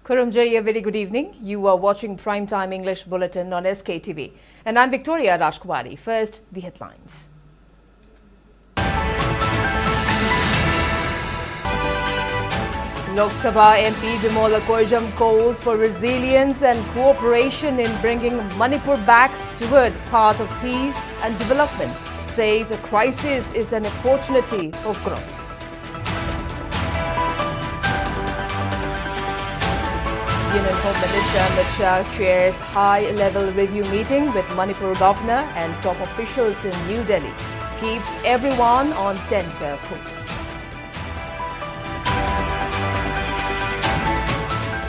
Kurumjay, a very good evening. You are watching Primetime English Bulletin on SKTV. And I'm Victoria Rajkumari. First, the headlines. Lok Sabha MP Imphal calls for resilience and cooperation in bringing Manipur back towards path of peace and development. Says a crisis is an opportunity for growth. Union Home Minister Amit Shah chairs high-level review meeting with Manipur governor and top officials in New Delhi. Keeps everyone on tenter hooks.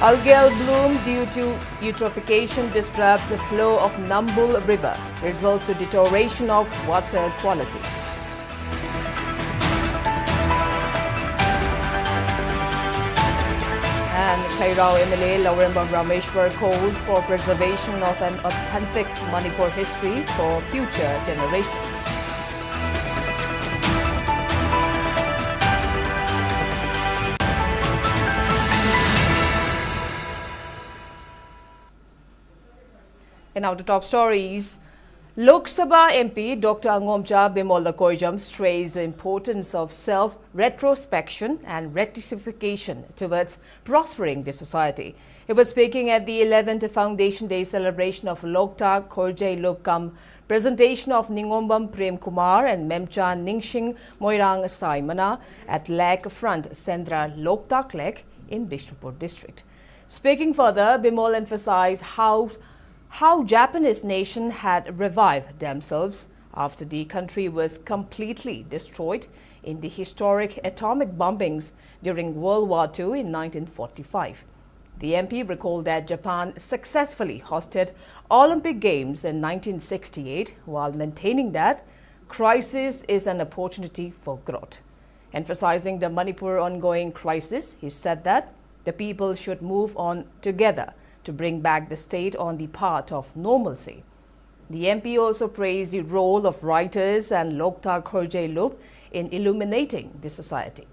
Algal bloom due to eutrophication disrupts the flow of Nambul river, results to deterioration of water quality. And Khairao MLA Laurembam Rameshwar calls for preservation of an authentic Manipur history for future generations. And now to top stories. Lok Sabha MP Dr. Angomcha Bimol stressed the importance of self-retrospection and rectification towards prospering the society. He was speaking at the 11th Foundation Day celebration of Loktak Khorjai Lopkam, presentation of Ningombam Prem Kumar and Memcha Ningsing Moirang Saimana at Lek Front Sendra Loktak Lek in Bishnupur district. Speaking further, Bimol emphasized how Japanese nation had revived themselves after the country was completely destroyed in the historic atomic bombings during World War II in 1945. The MP recalled that Japan successfully hosted Olympic Games in 1968 while maintaining that crisis is an opportunity for growth. Emphasizing the Manipur ongoing crisis, he said that the people should move on together to bring back the state on the path of normalcy. The MP also praised the role of writers and Loktak Khorjai Lop in illuminating the society.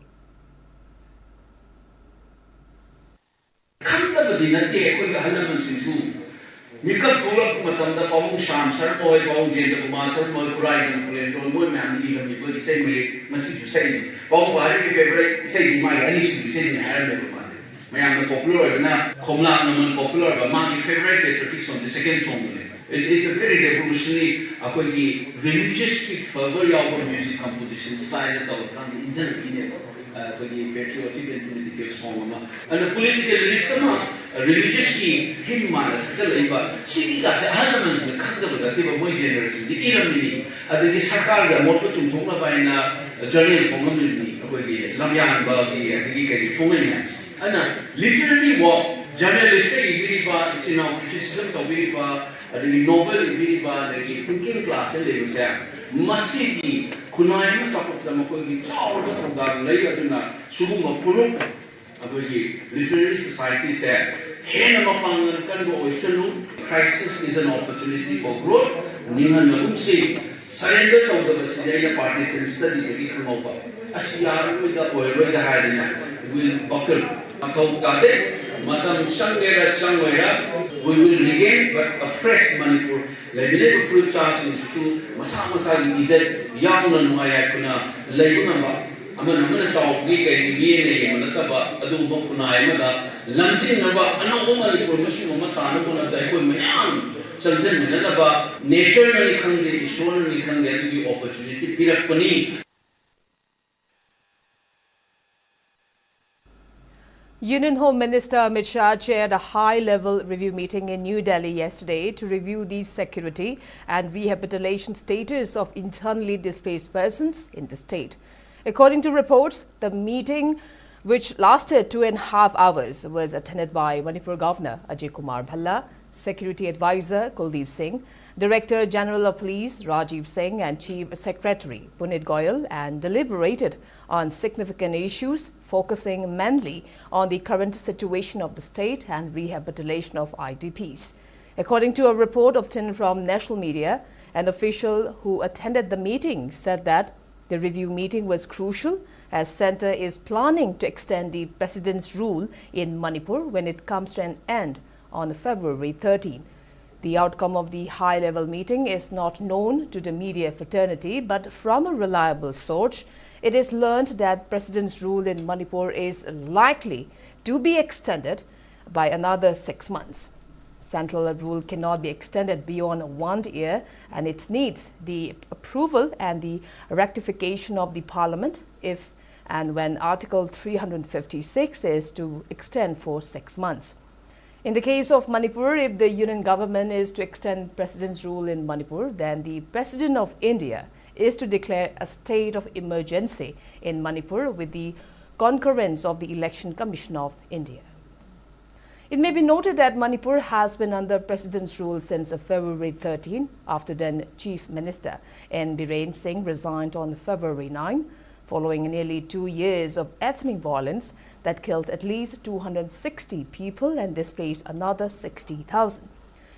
Mayam popular na Komla naman popular but my favorite patriotic song the second song it's a very revolutionary akogi religiously fervor yaw music composition style ta kan injan ine akogi patriotic and political song and the political lyrics religiously hymn manas kalaiba sigi ga se elements the khanda ba the boy generation the iramini adagi sarkar ga motto chungthongna baina journey phongam ni lamyang ba gi adagi kai phongai literally what journalists say criticism the novel the thinking class masigi kunai support the literary society said crisis is an opportunity for growth surrender the parties study will buckle. We will regain but a fresh Manipur. Legislative fruit chance to Masa is young and Mayakuna, Layunamba, Amana Chau, Gika, Manataba, Adu Bokunai, Lancing about another Manipur, Mushroom Matana, the Equipment, Sansan Manaba, nature can shown can get the opportunity, Pirapani. Union Home Minister Amit Shah chaired a high-level review meeting in New Delhi yesterday to review the security and rehabilitation status of internally displaced persons in the state. According to reports, the meeting, which lasted 2.5 hours, was attended by Manipur Governor Ajay Kumar Bhalla, Security Advisor Kuldeep Singh, Director General of Police Rajiv Singh and Chief Secretary Punit Goyal, and deliberated on significant issues focusing mainly on the current situation of the state and rehabilitation of IDPs. According to a report obtained from national media, an official who attended the meeting said that the review meeting was crucial as centre is planning to extend the president's rule in Manipur when it comes to an end on February 13. The outcome of the high-level meeting is not known to the media fraternity, but from a reliable source, it is learned that president's rule in Manipur is likely to be extended by another 6 months. Central rule cannot be extended beyond 1 year, and it needs the approval and the ratification of the parliament if and when Article 356 is to extend for 6 months. In the case of Manipur, if the union government is to extend president's rule in Manipur, then the President of India is to declare a state of emergency in Manipur with the concurrence of the Election Commission of India. It may be noted that Manipur has been under president's rule since February 13, after then Chief Minister N. Biren Singh resigned on February 9, following nearly 2 years of ethnic violence that killed at least 260 people and displaced another 60,000.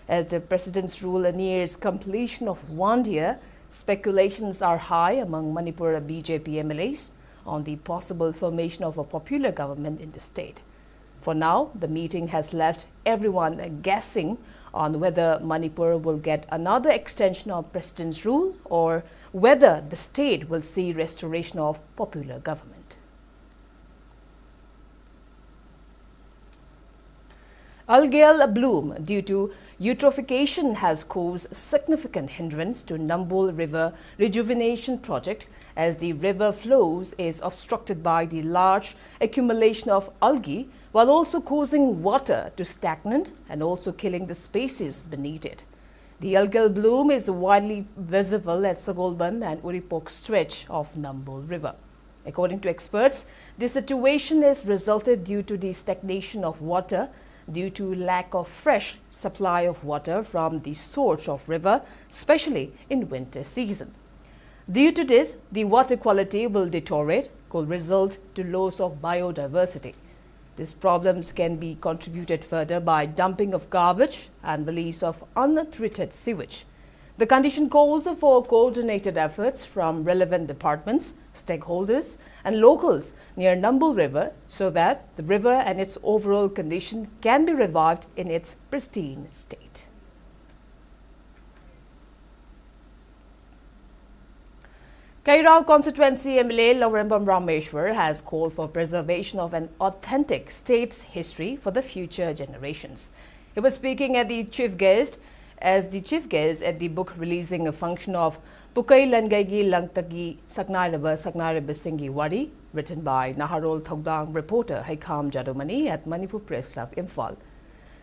As the president's rule nears completion of 1 year, speculations are high among Manipur BJP MLAs on the possible formation of a popular government in the state. For now, the meeting has left everyone guessing on whether Manipur will get another extension of president's rule or whether the state will see restoration of popular government. Algal bloom due to eutrophication has caused significant hindrance to Nambul River rejuvenation project as the river flows is obstructed by the large accumulation of algae while also causing water to stagnate and also killing the species beneath it. The algal bloom is widely visible at Sagolban and Uripok stretch of Nambul River. According to experts, this situation has resulted due to the stagnation of water due to lack of fresh supply of water from the source of river, especially in winter season. Due to this, the water quality will deteriorate, could result to loss of biodiversity. These problems can be contributed further by dumping of garbage and release of untreated sewage. The condition calls for coordinated efforts from relevant departments, stakeholders and locals near Nambul River so that the river and its overall condition can be revived in its pristine state. Kairao constituency MLA Lawrembam Rameshwar has called for preservation of an authentic state's history for the future generations. He was speaking as the chief guest at the book releasing a function of Pukai Langaigi Langtagi Saknairaba Singi Wadi, written by Naharol Thogdang reporter Haikam Jadumani at Manipur Press Club, Imphal.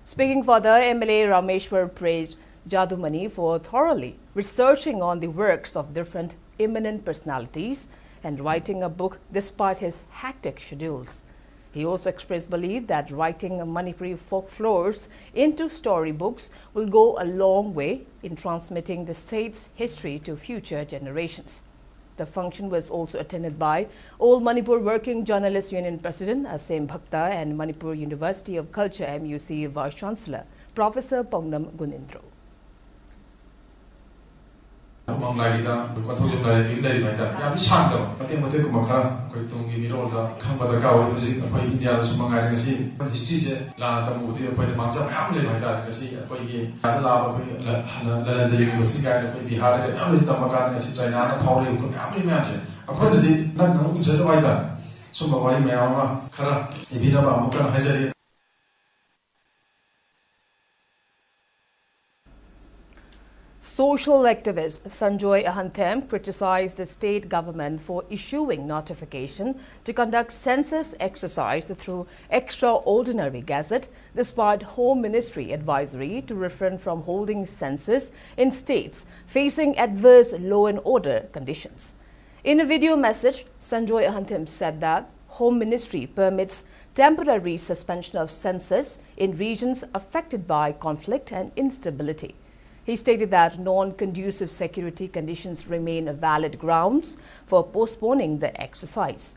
Speaking further, MLA Rameshwar praised Jadumani for thoroughly researching on the works of different eminent personalities and writing a book despite his hectic schedules. He also expressed belief that writing Manipuri folklores into storybooks will go a long way in transmitting the state's history to future generations. The function was also attended by All Manipur Working Journalists Union President Asem Bhakta and Manipur University of Culture MUC Vice Chancellor Professor Pongnam Gunindro. Mamlaida, the Contosion in Later, Yamishando, I think what they come across, quite to me, Mirola, Kambataka, was in India, Sumanga, see, but he sees it, Lana Mudi, quite a bunch of family like that, see, a quay, and lava, the university guy, maybe hard, and every Tamaka, China, Pauli, could not imagine. According to the London, Zetawaita, Sumawai Mayama, Kara, Ibinaba, Mukan Hazari. Social activist Sanjoy Ahantem criticized the state government for issuing notification to conduct census exercise through extraordinary gazette despite Home Ministry advisory to refrain from holding census in states facing adverse law and order conditions. In a video message, Sanjoy Ahantem said that Home Ministry permits temporary suspension of census in regions affected by conflict and instability. He stated that non-conducive security conditions remain valid grounds for postponing the exercise.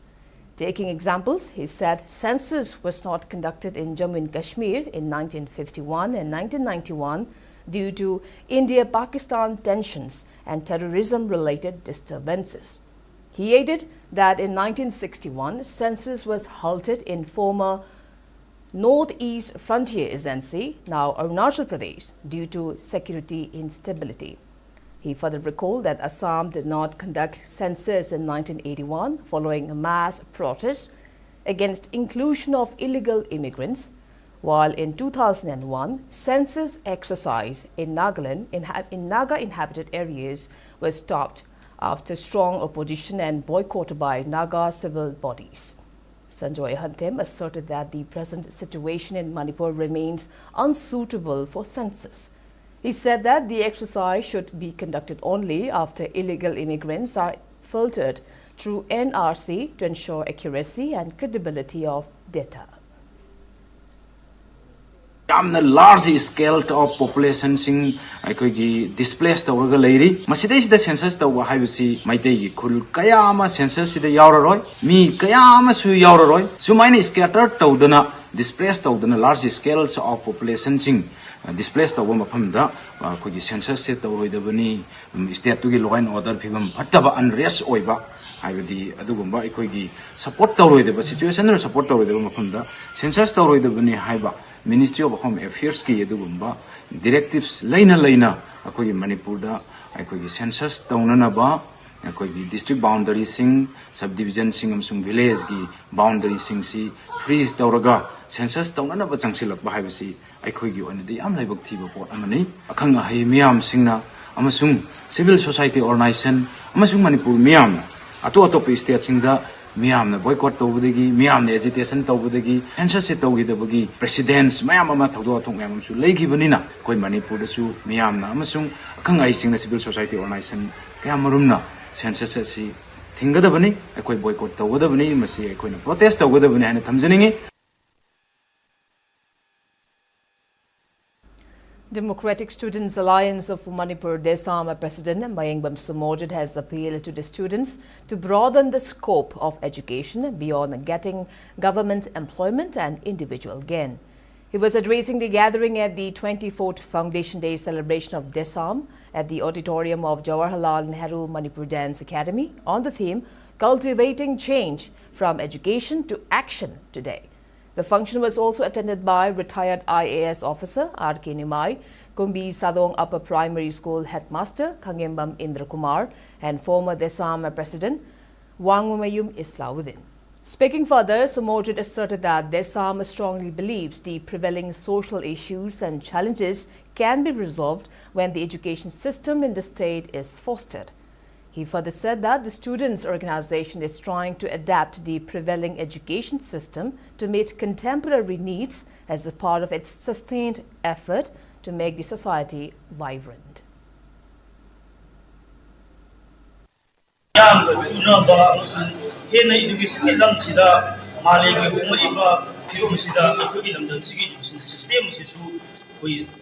Taking examples, he said census was not conducted in Jammu and Kashmir in 1951 and 1991 due to India-Pakistan tensions and terrorism-related disturbances. He added that in 1961, census was halted in former northeast frontier NC, now Arunachal Pradesh, due to security instability. He further recalled that Assam did not conduct census in 1981 following a mass protest against inclusion of illegal immigrants, while in 2001, census exercise in Nagaland in Naga inhabited areas was stopped after strong opposition and boycott by Naga civil bodies. Sanjoy Hantem asserted that the present situation in Manipur remains unsuitable for census. He said that the exercise should be conducted only after illegal immigrants are filtered through NRC to ensure accuracy and credibility of data. The large scale of population sing displaced over the the census the Wahabusi Maitegi Kul Kayama census the Yauroi, me Kayama Su Yauroi, Sumaini scattered Taudana, displaced Taudana large scales of population sing. Displaced over Mapamda, could census set over the Bani, state to law and order people, Pataba unrest oiba. I would the Adugumba Equigi support the situation or support over the Mapamda, census to the Bani Haiba, Ministry of Home Affairs Ki Adugumba, directives Lena, Akoi Manipur, I could census Taunanaba, I could district boundary sing, subdivision sing some village boundary sing si, freeze Tauraga, census Taunanaba Changsilak Bahavasi. ꯑꯩꯈꯣꯏꯒꯤ ꯑꯣꯏꯅꯗꯤ ꯌꯥꯝ ꯂꯥꯏꯕꯛ ꯊꯤꯕ ꯄꯣꯠ ꯑꯃꯅꯤ ꯑꯈꯪ ꯑꯍꯩ ꯃꯤꯌꯥꯝꯁꯤꯡꯅ ꯑꯃꯁꯨꯡ ꯁꯤꯚꯤꯜ ꯁꯣꯁꯥꯏꯇꯤ ꯑꯣꯔꯒꯅꯥꯏꯖꯦꯁꯟ ꯑꯃꯁꯨꯡ ꯃꯅꯤꯄꯨꯔ ꯃꯤꯌꯥꯝꯅ ꯑꯇꯣꯞ-ꯑꯇꯣꯞꯄ ꯁ꯭ꯇꯦꯠꯁꯤꯡꯗ ꯃꯤꯌꯥꯝꯅ ꯕꯣꯏꯀꯣꯠ ꯇꯧꯕꯗꯒꯤ ꯃꯤꯌꯥꯝꯅ ꯑꯦꯖꯤꯇꯦꯁꯟ ꯇꯧꯕꯗꯒꯤ ꯁꯦꯟꯁꯁꯁꯦ ꯇꯧꯈꯤꯗꯕꯒꯤ ꯄ꯭ꯔꯦꯁꯤꯗꯦꯟꯠꯁ ꯃꯌꯥꯝ ꯑꯃ ꯊꯧꯗꯣꯛ ꯋꯥꯊꯣꯛ ꯃꯌꯥꯝ ꯑꯃꯁꯨ ꯂꯩꯈꯤꯕꯅꯤꯅ ꯑꯩꯈꯣꯏ ꯃꯅꯤꯄꯨꯔꯗꯁꯨ ꯃꯤꯌꯥꯝꯅ ꯑꯃꯁꯨꯡ ꯑꯈꯪ ꯑꯍꯩꯁꯤꯡꯅ ꯁꯤꯚꯤꯜ ꯁꯣꯁꯥꯏꯇꯤ ꯑꯣꯔꯒꯅꯥꯏꯖꯦꯁꯟ ꯀꯌꯥꯃꯔꯨꯝꯅ ꯁꯦꯟꯁꯁ ꯑꯁꯤ ꯊꯤꯡꯒꯗꯕꯅꯤ ꯑꯩꯈꯣꯏ ꯕꯣꯏꯀꯣꯠ ꯇꯧꯒꯗꯕꯅꯤ ꯃꯁꯤ ꯑꯩꯈꯣꯏꯅ ꯄ꯭ꯔꯣꯇꯦꯁ ꯇꯧꯒꯗꯕꯅꯤ ꯍꯥꯏꯅ ꯊꯝꯖꯅꯤꯡꯉꯤ Democratic Students Alliance of Manipur Desama President Mayingbam Sumojit has appealed to the students to broaden the scope of education beyond getting government employment and individual gain. He was addressing the gathering at the 24th Foundation Day celebration of Desam at the auditorium of Jawaharlal Nehru Manipur Dance Academy on the theme Cultivating Change from Education to Action today. The function was also attended by retired IAS officer R.K. Nimai, Kumbi Sadong Upper Primary School headmaster Kangembam Indra Kumar, and former Desam president Wangumayum Islauddin. Speaking further, Sumojit asserted that Desam strongly believes the prevailing social issues and challenges can be resolved when the education system in the state is fostered. He further said that the students' organization is trying to adapt the prevailing education system to meet contemporary needs as a part of its sustained effort to make the society vibrant.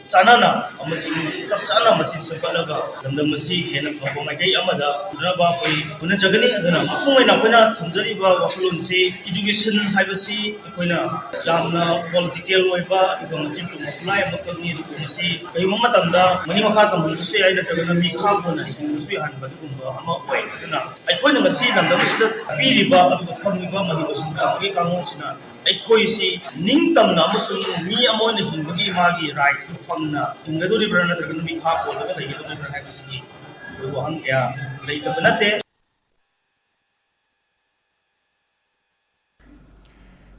Chanana, Chana Masi Sapalaga, and the Masi, Henapomake Amada, Raba, Punajagani, and Pumena, Tanjariba, Wafulunsi, education, Hibasi, Puna, Yamna, political Weba, Gonjim to Mafly, Makoni, Kumasi, Mamatanda, Manimaka, Musi, I that are going to be carbon and Musi and Batumba, Amaway. I point a Masi and the Mr. Biliba, Funiba, Mahibas, Kamusina. I Ning Tam Namasu, me among the Himbagi Magi right to Fana, Hingadu Brana, the Gumi Kapo, the Gadu Havasi, Ruanga, Lake the Benate.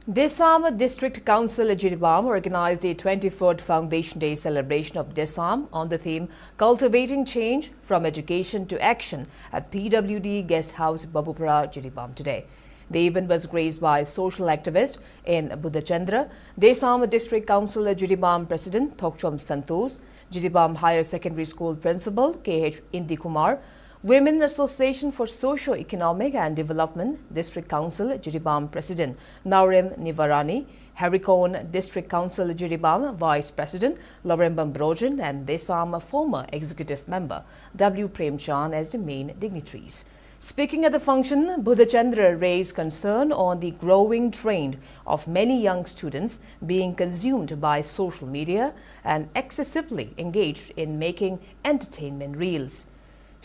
Desam District Council Jiribam organized a 24th Foundation Day celebration of Desam on the theme Cultivating Change from Education to Action at PWD Guest House Babupara, Jiribam today. The event was graced by social activist in Buddhachandra, Desam District Council Jiribam President Thokchom Santos, Jiribam Higher Secondary School Principal K.H. Indi Kumar, Women Association for Socio-Economic and Development District Council Jiribam President Naurem Nivarani, Harikon District Council Jiribam Vice President Laurembam Brojan, and Desam former executive member W. Premchan as the main dignitaries. Speaking at the function, Buddhachandra raised concern on the growing trend of many young students being consumed by social media and excessively engaged in making entertainment reels.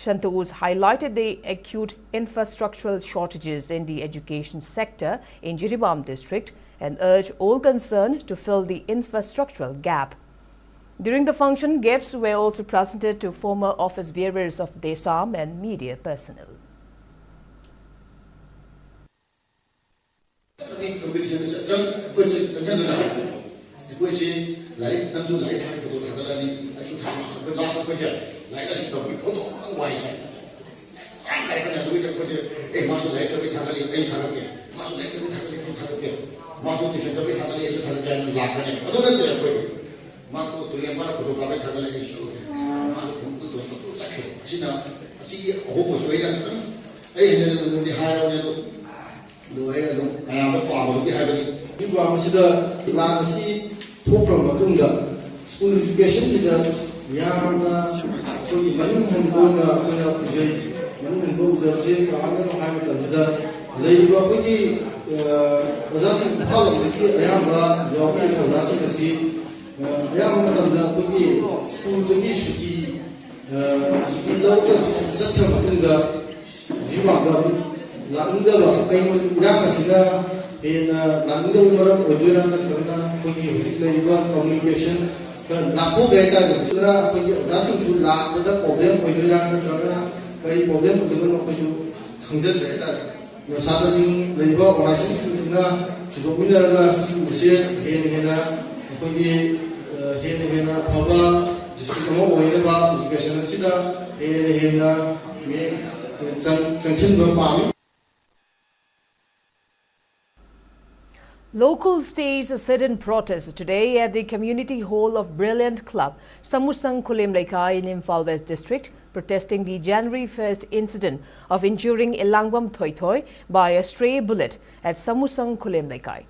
Census highlighted the acute infrastructural shortages in the education sector in Jiribam district and urged all concerned to fill the infrastructural gap. During the function, gifts were also presented to former office bearers of Desam and media personnel. School education is a young money and going communication. Napo greater, Sura, Jason should laugh at the problem with the very problem with the local Sanjay greater. The Satasing, labor, or I think to the winner, share, Hena, Hena, Pava, Discrimo, education, Sida, Hena, Chantin Farming. Local staged a sit-in protest today at the community hall of Brilliant Club, Samusang Kulim Lekai in Imphal West District, protesting the January 1st incident of injuring Ilangwam Thoitoi by a stray bullet at Samusang Kulim Lekai.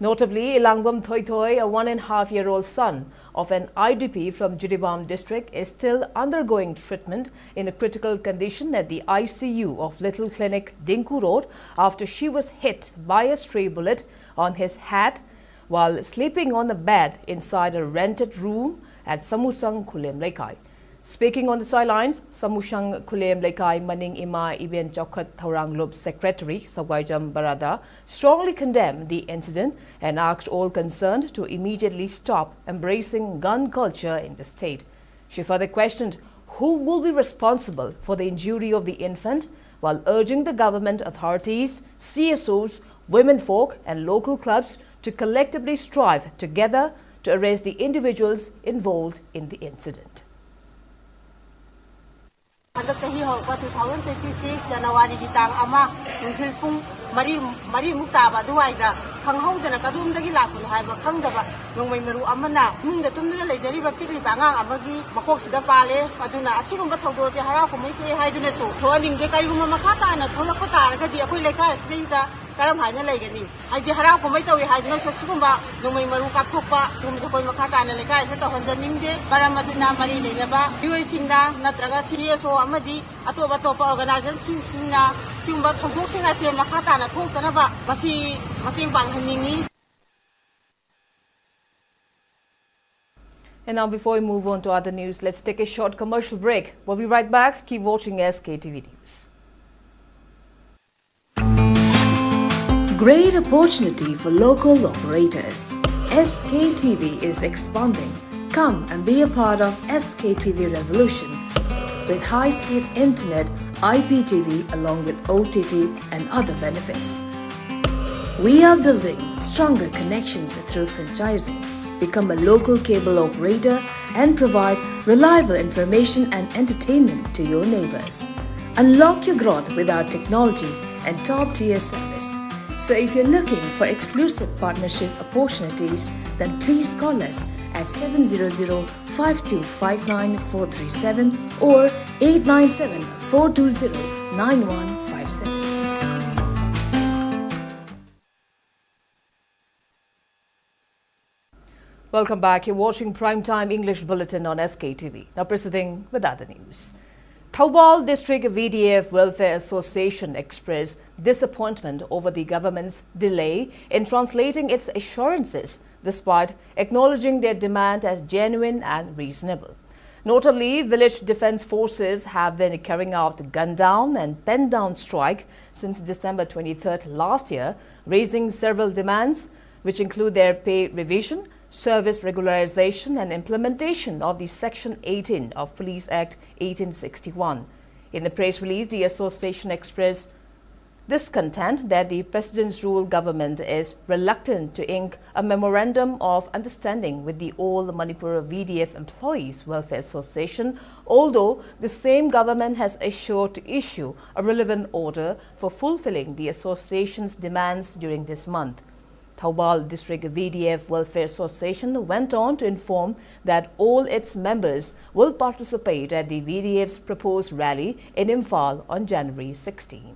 Notably, Ilangwam Thoitoi, a 1.5-year-old son of an IDP from Jiribam district, is still undergoing treatment in a critical condition at the ICU of Little Clinic, Dinku Road, after she was hit by a stray bullet on his head while sleeping on a bed inside a rented room at Samusang Kulim Lekai. Speaking on the sidelines, Samusang Kulim Lekai Maning Ima Iben Chokhat Thaurang Lob Secretary Sawajam Barada strongly condemned the incident and asked all concerned to immediately stop embracing gun culture in the state. She further questioned who will be responsible for the injury of the infant, while urging the government authorities, CSOs, womenfolk and local clubs to collectively strive together to arrest the individuals involved in the incident. Hanggang sa hiho ko 2026 January ditang ama nungkil pung mari mukta ba duway da hanghaw da nakadum dagi lakun haiba khangdaba nung may meru amana nung da tumna lejari ba pikli bangang amagi makok sida pale aduna asigumba thawdo je hara ko mai ke haiduna so thoaning de kai guma makata na tholakko taragadi akoi lekai sida karam haina leigani haidi hara ko mai tawi haiduna so sigumba nung may meru kapthokpa gum sa koi makata na lekai sa honjaningde baram aduna mari leinaba UI singda natraga CSO amadi atoba topa organization singna sigumba thongok singa se makata na thokana ba masi mating panghaningi. And now before we move on to other news, let's take a short commercial break. We'll be right back. Keep watching SKTV News. Great opportunity for local operators. SKTV is expanding. Come and be a part of SKTV revolution with high-speed internet, IPTV along with OTT and other benefits. We are building stronger connections through franchising. Become a local cable operator and provide reliable information and entertainment to your neighbors. Unlock your growth with our technology and top-tier service. So if you're looking for exclusive partnership opportunities, then please call us at 700-5259-437 or 897-420-9157. Welcome back. You're watching Primetime English Bulletin on SKTV. Now proceeding with other news. Thoubal District VDF Welfare Association expressed disappointment over the government's delay in translating its assurances, despite acknowledging their demand as genuine and reasonable. Notably, village defense forces have been carrying out gun down and pen down strike since December 23rd last year, raising several demands, which include their pay revision, service regularization and implementation of the Section 18 of Police Act 1861. In the press release, the association expressed discontent that the President's rule government is reluctant to ink a memorandum of understanding with the All Manipur VDF Employees Welfare Association, although the same government has assured to issue a relevant order for fulfilling the association's demands during this month. Thoubal District VDF Welfare Association went on to inform that all its members will participate at the VDF's proposed rally in Imphal on January 16.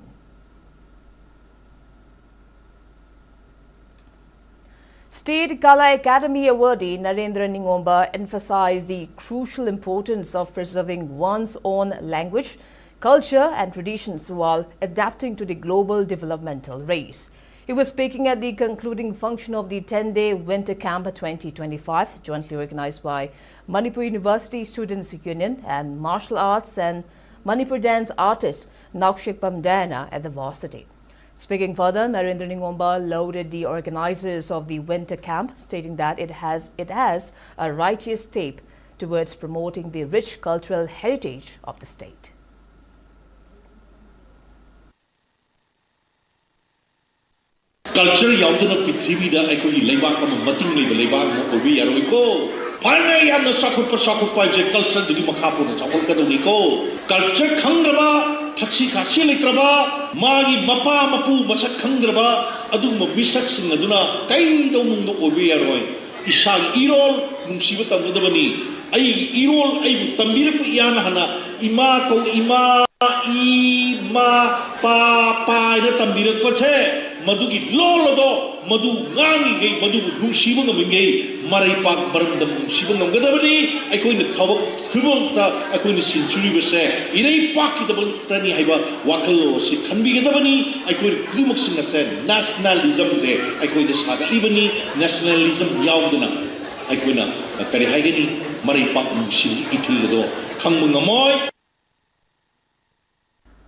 State Kala Academy awardee Narendra Ningomba emphasized the crucial importance of preserving one's own language, culture and traditions while adapting to the global developmental race. He was speaking at the concluding function of the 10-day Winter Camp 2025, jointly organized by Manipur University Students' Union and Martial Arts and Manipur dance artist Sktv'S Primetime at the varsity. Speaking further, Narendra Ningomba lauded the organizers of the winter camp, stating that it has a righteous step towards promoting the rich cultural heritage of the state. Culture yaudana prithivida aikoi leibak ama mating leiba leibak mo obi yaroi ko phane yamna sakut je culture digi makhapo na chapol kaduni ko culture khangraba Taksi kasi litraba, magi mapa mapu masak khangraba, adung mabisak sing aduna kay daw mong obi yaroi. Isang irol nungsiba tamudabani. Ay irol ay tambira po iyan hana ima ko ima pa ina tambira pa se madugi lolo do madu ngangi gay madu nungsiba ngamingay maraypag maramdam nungsiba ngamgadabani ay ko ina tawag kubonta ay ko ina century base inay pakidabal tani hayba wakalo si kanbigadabani ay ko ina kudumak sinase nationalism je ay ko ina sagalibani nationalism yaudana ay ko ina kari haygani maraypag nungsiba itilado kangmungamoy.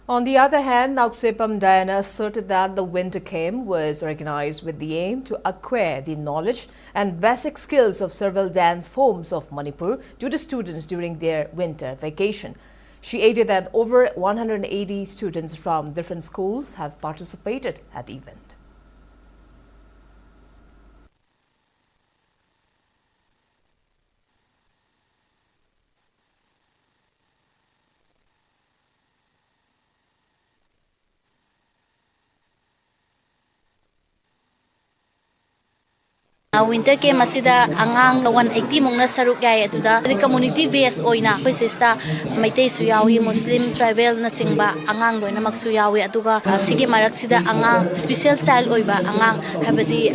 On the other hand, Sktv'S Primetime asserted that the Winter Camp was organized with the aim to acquire the knowledge and basic skills of several dance forms of Manipur to the students during their winter vacation. She added that over 180 students from different schools have participated at the event. Winter camp asida angang 180 mong na saruk gaya atuda community based oina koi sista maitei suyawi muslim tribal na chingba angang loina mak suyawi atuga sige marak sida angang special child oiba angang habadi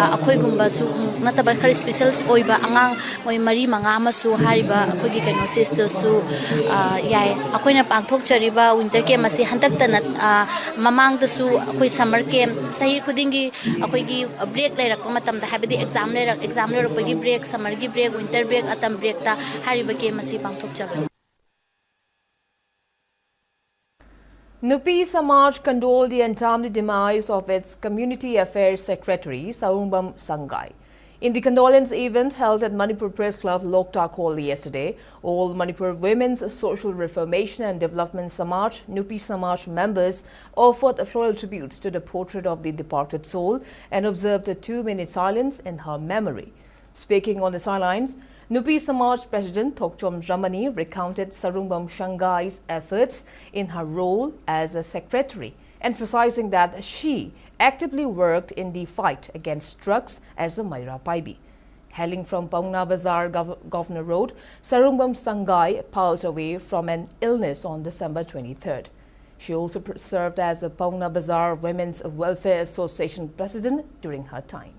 akhoi gumba su nataba khari special oiba angang moi mari manga amasu hariba akhoi gi kano sister su yai akhoina pangthok chariba winter camp asi hantak tanat mamang da su akhoi summer camp sahi khudingi akhoi gi break lairak matam habidi exam le pagi break summer gi break winter break atam break ta hariba ke masi pangthok jaban. Nupi Samaj condoled the untimely demise of its Community Affairs Secretary Jiribam Sangai. In the condolence event held at Manipur Press Club, Lok Hall yesterday, all Manipur Women's Social Reformation and Development Samaj, Nupi Samaj members offered floral tributes to the portrait of the departed soul and observed a 2-minute silence in her memory. Speaking on the sidelines, Nupi Samaj President Thokchom Ramani recounted Jiribam Sangai's efforts in her role as a secretary, emphasizing that she actively worked in the fight against drugs as a Maira Paibi. Hailing from Paungna Bazar Governor Road, Jiribam Sangai passed away from an illness on December 23rd. She also served as a Paungna Bazar Women's Welfare Association president during her time.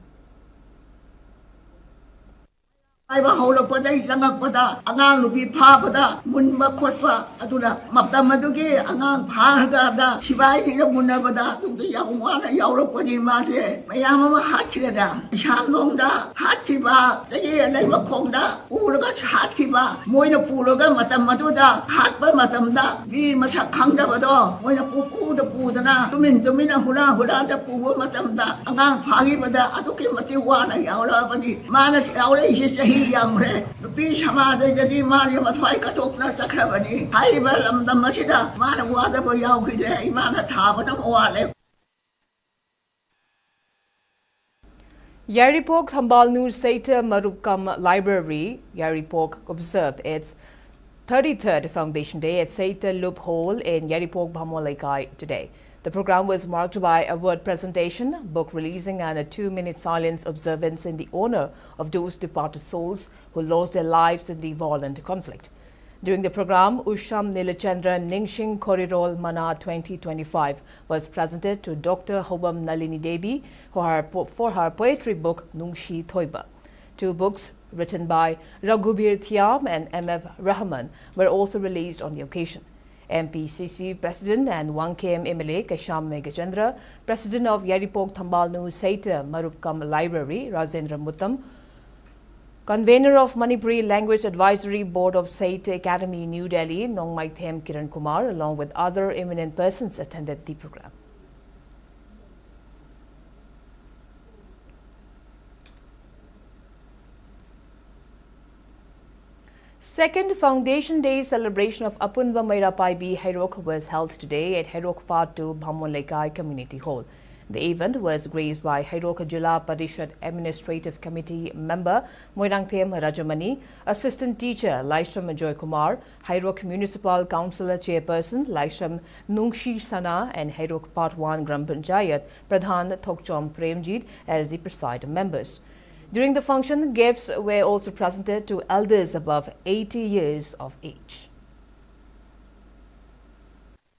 Iba holo pada jangan pada angang lubi pha pada mun ba khot pa aduna mapta madugi angang pha da sibai ira munna pada tu yang wana yauro pani ma se mayama ma hathira da sham long da hathiba dagi lai ba khong da uraga hathiba moina puraga matam madu da hat pa matam da bi masa khang da bado moina pu da pu da na tumina hula da pu matam da angang pha gi pada aduki mati wana yauro pani mana yauro isi Yamre, the Pish Hamada, the Dimari, but why cut off not a cravani. I will the Masida, man, whatever Yauki, man, a tabanam or Yaripok Thambal Nur Saita Marupkam Library, Yaripok observed its 33rd Foundation Day at Saita Loophole in Yaripok Bhamolaikai today. The program was marked by a word presentation, book releasing and a 2-minute silence observance in the honor of those departed souls who lost their lives in the violent conflict. During the program, Usham Nilachandra Ningshing Korirol Mana 2025 was presented to Dr. Hobam Nalini Devi for her poetry book Nungshi Thoiba. 2 books written by Raghubir Thiam and M.F. Rahman were also released on the occasion. MPCC President and 1KM MLA Kasham Megachandra, President of Yaripok Thambal Nu Saita Marupkam Library Rajendra Muttam, Convener of Manipuri Language Advisory Board of Saita Academy New Delhi Nongmai Them Kiran Kumar along with other eminent persons attended the program. Second Foundation Day celebration of Apunva Maira Paibi Hairok was held today at Hairok Part 2 Bhamolaikai Community Hall. The event was graced by Hairok Jila Parishad Administrative Committee member Moirangthem Rajamani, Assistant Teacher Laisham Joy Kumar, Hairok Municipal Councillor Chairperson Laisham Nungshi Sana and Hairok Part 1 Gram Panchayat Pradhan Thokchom Premjit as the presiding members. During the function, gifts were also presented to elders above 80 years of age.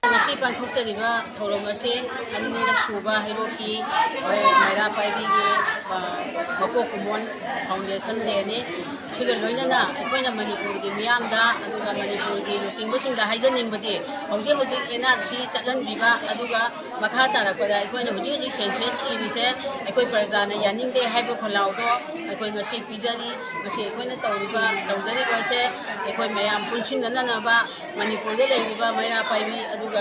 Ngasi panthokjariba thorom ase anira suba hiroki maira paibi ge mapok kumon foundation de ni siga loinana aikoina manipur gi miyam da aduga manipur gi lusingbasing da haijaning badi hauji NRC chatlan biba aduga makha tara koda aikoina huji census irise aikoi prajana yaning de haibo kholau do aikoi ngasi pijari ngasi aikoina tawjari ba se aikoi mayam punsin na ba manipur de leiba maira paibi aduga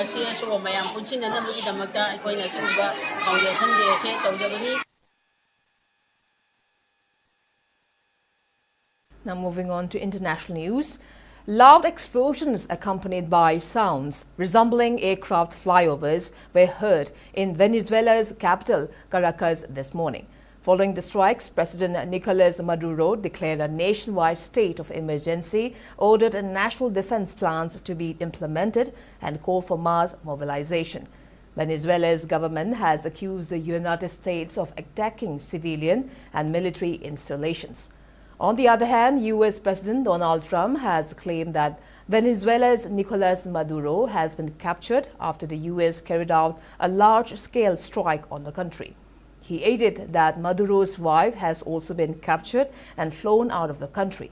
Now moving on to international news. Loud explosions accompanied by sounds resembling aircraft flyovers were heard in Venezuela's capital, Caracas, this morning. Following the strikes, President Nicolás Maduro declared a nationwide state of emergency, ordered national defense plans to be implemented, and called for mass mobilization. Venezuela's government has accused the United States of attacking civilian and military installations. On the other hand, U.S. President Donald Trump has claimed that Venezuela's Nicolás Maduro has been captured after the U.S. carried out a large-scale strike on the country. He added that Maduro's wife has also been captured and flown out of the country.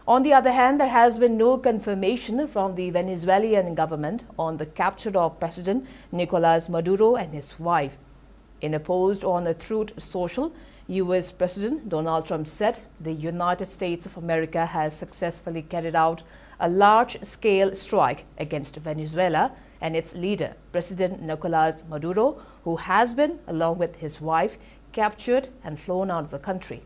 On the other hand, there has been no confirmation from the Venezuelan government on the capture of President Nicolás Maduro and his wife. In a post on the Truth Social, U.S. President Donald Trump said the United States of America has successfully carried out a large-scale strike against Venezuela and its leader, President Nicolás Maduro, who has been, along with his wife, captured and flown out of the country.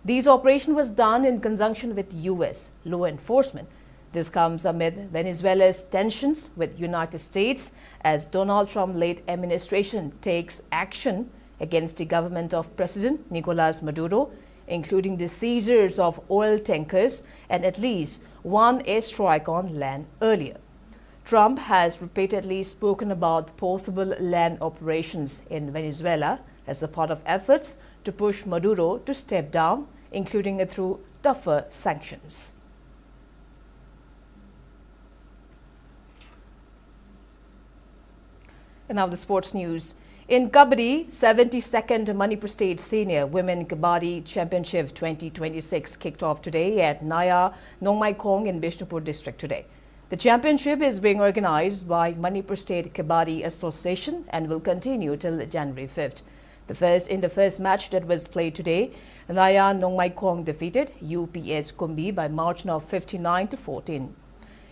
This operation was done in conjunction with U.S. law enforcement. This comes amid Venezuela's tensions with United States as Donald Trump-led administration takes action against the government of President Nicolás Maduro, including the seizures of oil tankers and at least one airstrike on land earlier. Trump has repeatedly spoken about possible land operations in Venezuela as a part of efforts to push Maduro to step down, including through tougher sanctions. And now the sports news. In Kabaddi, 72nd Manipur State Senior Women Kabaddi Championship 2026 kicked off today at Naya Nongmai in Bishnupur district today. The championship is being organized by Manipur State Kabaddi Association and will continue till January 5th. In the first match that was played today, Naya Nongmai defeated UPS Kumbi by margin of 59-14.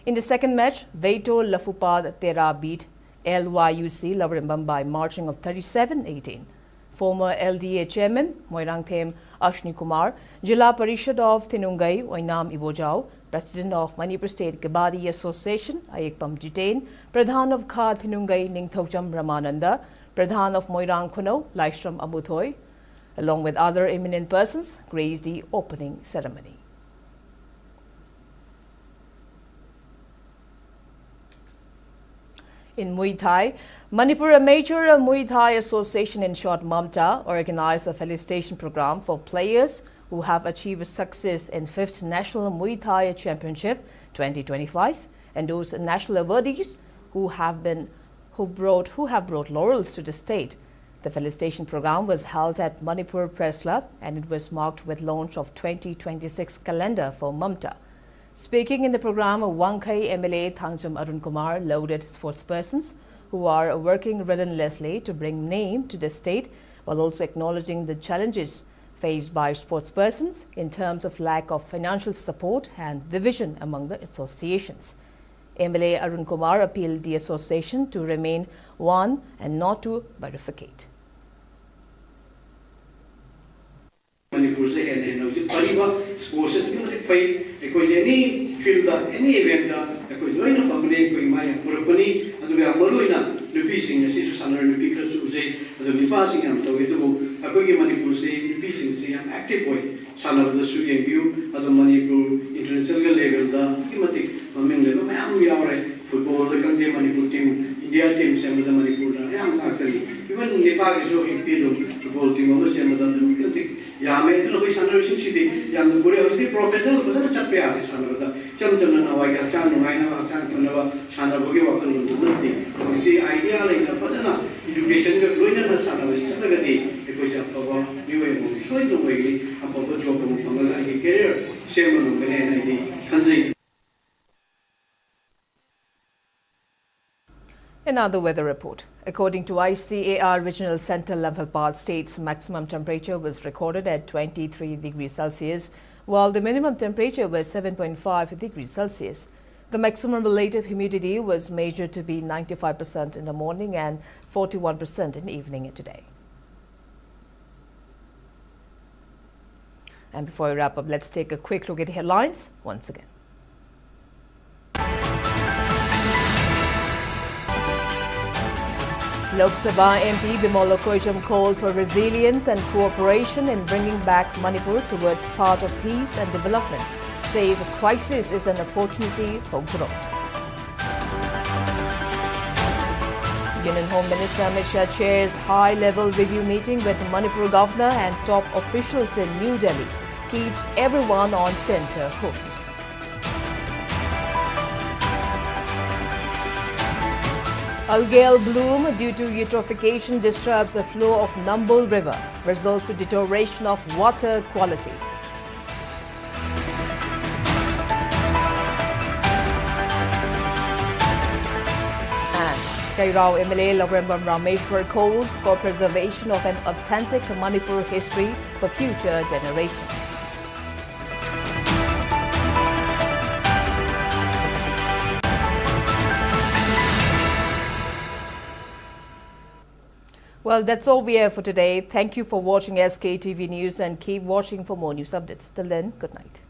In the second match, Veto Lafupad Tera beat LYUC Lavrambam by margin of 37-18. Former LDA Chairman Moirangthem Ashni Kumar, Jila Parishad of Tinungai Oinam Ibojao, President of Manipur State Kabaddi Association Ayekpam Jitain, Pradhan of Kha Tinungai Ningthokjam Ramananda, Pradhan of Moirang Kuno Laishram Abuthoi, along with other eminent persons, graced the opening ceremony. In Muay Thai, Manipur, a major Muay Thai association in short MUMTA, organized a felicitation program for players who have achieved success in 5th National Muay Thai Championship 2025 and those national awardees who have brought laurels to the state. The felicitation program was held at Manipur Press Club and it was marked with launch of 2026 calendar for MUMTA. Speaking in the program, Wangkai MLA Thangjam Arun Kumar lauded sportspersons who are working relentlessly to bring name to the state while also acknowledging the challenges faced by sportspersons in terms of lack of financial support and division among the associations. MLA Arun Kumar appealed the association to remain one and not to bifurcate. Manipur se sports any field any event join a family Murapani and we are Moluina, repeating a season the passing and so we do a boogie Manipur say repeating say I'm active boy, son of the Sudan view at the Manipur international level, the thematic we are football, the country Manipur team, India team, some of the Manipur, even Nepal is so in football team of the same of the Yame, no city, Yam the professional, but that's a pair, son of the Champion, Hawaii, Chan, Wana, Chan, Sana Bogi, the idea like the Fadana, education, the Luina, son of the because of new so in a way, a proper job of a career, same on the country. Another weather report. According to ICAR Regional Center, Imphal state's maximum temperature was recorded at 23 degrees Celsius, while the minimum temperature was 7.5 degrees Celsius. The maximum relative humidity was measured to be 95% in the morning and 41% in the evening today. And before we wrap up, let's take a quick look at the headlines once again. Lok Sabha MP Lok Sabha calls for resilience and cooperation in bringing back Manipur towards path of peace and development, says a crisis is an opportunity for growth. Union Home Minister Amit Shah chairs high-level review meeting with Manipur Governor and top officials in New Delhi, keeps everyone on tenterhooks. Algal bloom due to eutrophication disturbs the flow of Nambul River, results in deterioration of water quality. And Kairao MLA Lavrambam Rameshwar calls for preservation of an authentic Manipur history for future generations. Well, that's all we have for today. Thank you for watching SKTV News and keep watching for more news updates. Till then, good night.